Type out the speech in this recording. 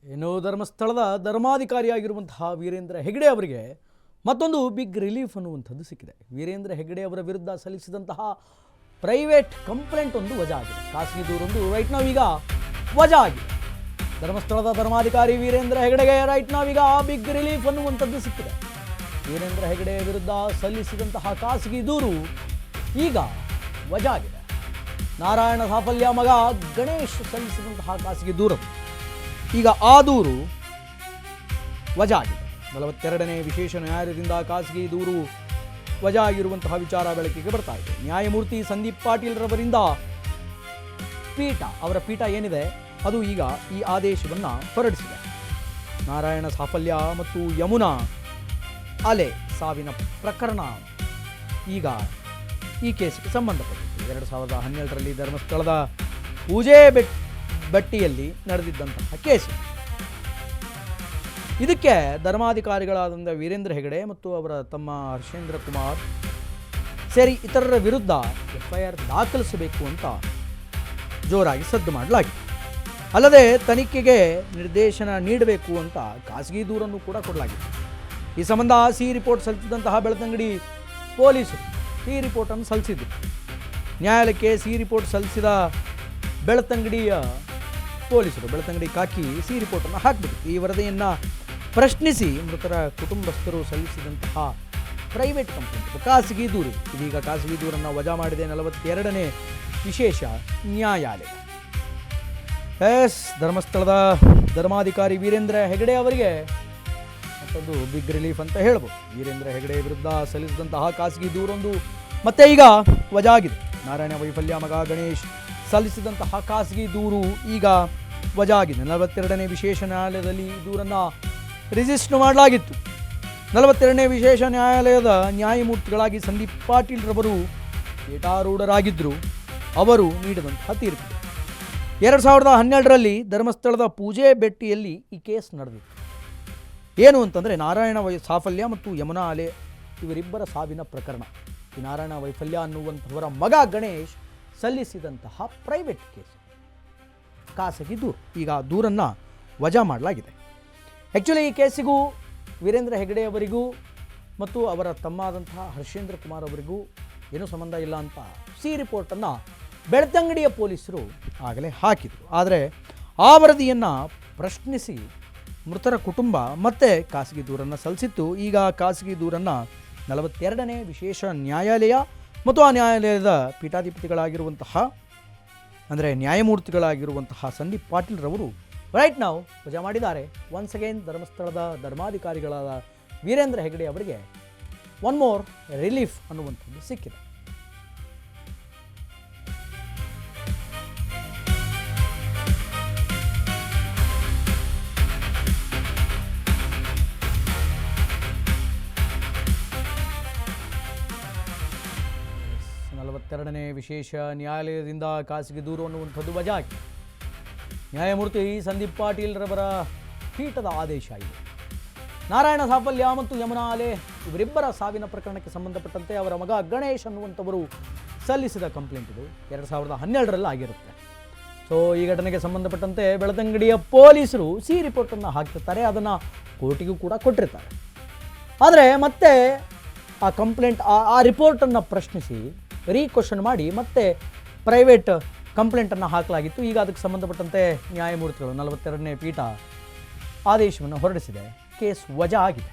ಇನ್ನು ಧರ್ಮಸ್ಥಳದ ಧರ್ಮಾಧಿಕಾರಿಯಾಗಿರುವಂತಹ ವೀರೇಂದ್ರ ಹೆಗಡೆ ಅವರಿಗೆ ಮತ್ತೊಂದು ಬಿಗ್ ರಿಲೀಫ್ ಅನ್ನುವಂಥದ್ದು ಸಿಕ್ಕಿದೆ. ವೀರೇಂದ್ರ ಹೆಗಡೆ ಅವರ ವಿರುದ್ಧ ಸಲ್ಲಿಸಿದಂತಹ ಪ್ರೈವೇಟ್ ಕಂಪ್ಲೇಂಟ್ ಒಂದು ವಜಾ ಆಗಿದೆ. ಖಾಸಗಿ ದೂರೊಂದು ರೈಟ್ ನಾವ್ ಈಗ ವಜಾ ಆಗಿದೆ. ಧರ್ಮಸ್ಥಳದ ಧರ್ಮಾಧಿಕಾರಿ ವೀರೇಂದ್ರ ಹೆಗಡೆಗೆ ರೈಟ್ ನಾವ್ ಈಗ ಬಿಗ್ ರಿಲೀಫ್ ಅನ್ನುವಂಥದ್ದು ಸಿಕ್ಕಿದೆ. ವೀರೇಂದ್ರ ಹೆಗಡೆ ವಿರುದ್ಧ ಸಲ್ಲಿಸಿದಂತಹ ಖಾಸಗಿ ದೂರು ಈಗ ವಜಾ ಆಗಿದೆ. ನಾರಾಯಣ ಸಾಫಲ್ಯ ಮಗ ಗಣೇಶ್ ಸಲ್ಲಿಸಿದಂತಹ ಖಾಸಗಿ ದೂರು ಈಗ ಆ ದೂರು ವಜಾ ಆಗಿದೆ. 42ನೇ ವಿಶೇಷ ನ್ಯಾಯಾಲಯದಿಂದ ಖಾಸಗಿ ದೂರು ವಜಾ ಆಗಿರುವಂತಹ ವಿಚಾರ ಬೆಳಕಿಗೆ ಬರ್ತಾ ಇದೆ. ನ್ಯಾಯಮೂರ್ತಿ ಸಂದೀಪ್ ಪಾಟೀಲ್ ರವರಿಂದ ಅವರ ಪೀಠ ಏನಿದೆ ಅದು ಈಗ ಈ ಆದೇಶವನ್ನು ಹೊರಡಿಸಿದೆ. ನಾರಾಯಣ ಸಾಫಲ್ಯ ಮತ್ತು ಯಮುನಾ ಅಲೆ ಸಾವಿನ ಪ್ರಕರಣ ಈಗ ಈ ಕೇಸಿಗೆ ಸಂಬಂಧಪಟ್ಟಿತ್ತು. 2012ರಲ್ಲಿ ಧರ್ಮಸ್ಥಳದ ಪೂಜೆ ಬಟ್ಟಿಯಲ್ಲಿ ನಡೆದಿದ್ದಂತಹ ಕೇಸು. ಇದಕ್ಕೆ ಧರ್ಮಾಧಿಕಾರಿಗಳಾದಂಥ ವೀರೇಂದ್ರ ಹೆಗಡೆ ಮತ್ತು ಅವರ ತಮ್ಮ ಹರ್ಷೇಂದ್ರ ಕುಮಾರ್ ಸೇರಿ ಇತರರ ವಿರುದ್ಧ FIR ದಾಖಲಿಸಬೇಕು ಅಂತ ಜೋರಾಗಿ ಸದ್ದು ಮಾಡಲಾಗಿದೆ. ಅಲ್ಲದೆ ತನಿಖೆಗೆ ನಿರ್ದೇಶನ ನೀಡಬೇಕು ಅಂತ ಖಾಸಗಿ ದೂರನ್ನು ಕೂಡ ಕೊಡಲಾಗಿದೆ. ಈ ಸಂಬಂಧ ಸಿ ರಿಪೋರ್ಟ್ ಸಲ್ಲಿಸಿದಂತಹ ಬೆಳ್ತಂಗಡಿ ಪೊಲೀಸರು ಸಿ ರಿಪೋರ್ಟನ್ನು ಸಲ್ಲಿಸಿದ್ರು. ನ್ಯಾಯಾಲಯಕ್ಕೆ ಸಿ ರಿಪೋರ್ಟ್ ಸಲ್ಲಿಸಿದ ಬೆಳ್ತಂಗಡಿಯ ಪೊಲೀಸರು ಬೆಳ್ತಂಗಡಿ ಕಾಕಿ ಸಿ ರಿಪೋರ್ಟನ್ನು ಹಾಕಿಬಿಟ್ಟು ಈ ವರದಿಯನ್ನು ಪ್ರಶ್ನಿಸಿ ಮೃತರ ಕುಟುಂಬಸ್ಥರು ಸಲ್ಲಿಸಿದಂತಹ ಪ್ರೈವೇಟ್ ಕಂಪ್ಲೇಂಟ್ ಖಾಸಗಿ ದೂರು ಇದೀಗ ಖಾಸಗಿ ದೂರನ್ನು ವಜಾ ಮಾಡಿದೆ 42ನೇ ವಿಶೇಷ ನ್ಯಾಯಾಲಯ. ಧರ್ಮಸ್ಥಳದ ಧರ್ಮಾಧಿಕಾರಿ ವೀರೇಂದ್ರ ಹೆಗಡೆ ಅವರಿಗೆ ಮತ್ತೊಂದು ಬಿಗ್ ರಿಲೀಫ್ ಅಂತ ಹೇಳ್ಬೋದು. ವೀರೇಂದ್ರ ಹೆಗಡೆ ವಿರುದ್ಧ ಸಲ್ಲಿಸಿದಂತಹ ಖಾಸಗಿ ದೂರೊಂದು ಮತ್ತೆ ಈಗ ವಜಾ ಆಗಿದೆ. ನಾರಾಯಣ ವೈಫಲ್ಯ ಮಗ ಗಣೇಶ್ ಸಲ್ಲಿಸಿದಂತಹ ಖಾಸಗಿ ದೂರು ಈಗ ವಜಾ ಆಗಿದೆ. 42ನೇ ವಿಶೇಷ ನ್ಯಾಯಾಲಯದಲ್ಲಿ ಈ ದೂರನ್ನು ರಿಜಿಸ್ಟರ್ ಮಾಡಲಾಗಿತ್ತು. 42ನೇ ವಿಶೇಷ ನ್ಯಾಯಾಲಯದ ನ್ಯಾಯಮೂರ್ತಿಗಳಾಗಿ ಸಂದೀಪ್ ಪಾಟೀಲ್ ರವರು ಪೀಠಾರೂಢರಾಗಿದ್ದರು. ಅವರು ನೀಡಿದಂತಹ ತೀರ್ಪು 2012ರಲ್ಲಿ ಧರ್ಮಸ್ಥಳದ ಪೂಜೆ ಬೆಟ್ಟಿಯಲ್ಲಿ ಈ ಕೇಸ್ ನಡೆದಿತ್ತು. ಏನು ಅಂತಂದರೆ ನಾರಾಯಣ ಸಾಫಲ್ಯ ಮತ್ತು ಯಮುನಾ ಅಲೆ ಇವರಿಬ್ಬರ ಸಾವಿನ ಪ್ರಕರಣ. ಈ ನಾರಾಯಣ ವೈಫಲ್ಯ ಅನ್ನುವಂಥವರ ಮಗ ಗಣೇಶ್ ಸಲ್ಲಿಸಿದಂತಹ ಪ್ರೈವೇಟ್ ಕೇಸ್ ಖಾಸಗಿ ದೂರು ಈಗ ದೂರನ್ನು ವಜಾ ಮಾಡಲಾಗಿದೆ. ಆ್ಯಕ್ಚುಲಿ ಈ ಕೇಸಿಗೂ ವೀರೇಂದ್ರ ಹೆಗಡೆ ಅವರಿಗೂ ಮತ್ತು ಅವರ ತಮ್ಮ ಆದಂತಹ ಹರ್ಷೇಂದ್ರ ಕುಮಾರ್ ಅವರಿಗೂ ಏನೂ ಸಂಬಂಧ ಇಲ್ಲ ಅಂತ ಸಿ ರಿಪೋರ್ಟನ್ನು ಬೆಳ್ತಂಗಡಿಯ ಪೊಲೀಸರು ಆಗಲೇ ಹಾಕಿದರು. ಆದರೆ ಆ ವರದಿಯನ್ನು ಪ್ರಶ್ನಿಸಿ ಮೃತರ ಕುಟುಂಬ ಮತ್ತೆ ಖಾಸಗಿ ದೂರನ್ನು ಸಲ್ಲಿಸಿತ್ತು. ಈಗ ಖಾಸಗಿ ದೂರನ್ನು 42ನೇ ವಿಶೇಷ ನ್ಯಾಯಾಲಯ ಮತ್ತು ಆ ನ್ಯಾಯಾಲಯದ ಪೀಠಾಧಿಪತಿಗಳಾಗಿರುವಂತಹ ಅಂದರೆ ನ್ಯಾಯಮೂರ್ತಿಗಳಾಗಿರುವಂತಹ ಸಂದೀಪ್ ಪಾಟೀಲ್ ರವರು ರೈಟ್ ನಾವು ವಜಾ ಮಾಡಿದ್ದಾರೆ. ಒನ್ಸ್ ಅಗೇನ್ ಧರ್ಮಸ್ಥಳದ ಧರ್ಮಾಧಿಕಾರಿಗಳಾದ ವೀರೇಂದ್ರ ಹೆಗಡೆ ಅವರಿಗೆ ಒನ್ ಮೋರ್ ರಿಲೀಫ್ ಅನ್ನುವಂಥದ್ದು ಸಿಕ್ಕಿದೆ. ನೇ ವಿಶೇಷ ನ್ಯಾಯಾಲಯದಿಂದ ಖಾಸಗಿ ದೂರು ಅನ್ನುವಂಥದ್ದು ವಜಾ ಆಗಿದೆ. ನ್ಯಾಯಮೂರ್ತಿ ಸಂದೀಪ್ ಪಾಟೀಲ್ ರವರ ಪೀಠದ ಆದೇಶ ಇದೆ. ನಾರಾಯಣ ಸಾಫಲ್ಯ ಮತ್ತು ಯಮುನಾ ಅಲೆ ಇವರಿಬ್ಬರ ಸಾವಿನ ಪ್ರಕರಣಕ್ಕೆ ಸಂಬಂಧಪಟ್ಟಂತೆ ಅವರ ಮಗ ಗಣೇಶ್ ಅನ್ನುವಂಥವರು ಸಲ್ಲಿಸಿದ ಕಂಪ್ಲೇಂಟ್ ಇದು 2012ರಲ್ಲಿ ಆಗಿರುತ್ತೆ. ಸೊ ಈ ಘಟನೆಗೆ ಸಂಬಂಧಪಟ್ಟಂತೆ ಬೆಳ್ತಂಗಡಿಯ ಪೊಲೀಸರು ಸಿ ರಿಪೋರ್ಟನ್ನು ಹಾಕಿರ್ತಾರೆ, ಅದನ್ನು ಕೋರ್ಟಿಗೂ ಕೂಡ ಕೊಟ್ಟಿರ್ತಾರೆ. ಆದರೆ ಮತ್ತೆ ಆ ಕಂಪ್ಲೇಂಟ್ ಆ ರಿಪೋರ್ಟನ್ನು ಪ್ರಶ್ನಿಸಿ ರೀಕ್ವಶನ್ ಮಾಡಿ ಮತ್ತೆ ಪ್ರೈವೇಟ್ ಕಂಪ್ಲೇಂಟನ್ನು ಹಾಕಲಾಗಿತ್ತು. ಈಗ ಅದಕ್ಕೆ ಸಂಬಂಧಪಟ್ಟಂತೆ ನ್ಯಾಯಮೂರ್ತಿಗಳು 42ನೇ ಪೀಠ ಆದೇಶವನ್ನು ಹೊರಡಿಸಿದೆ. ಕೇಸ್ ವಜಾ ಆಗಿದೆ.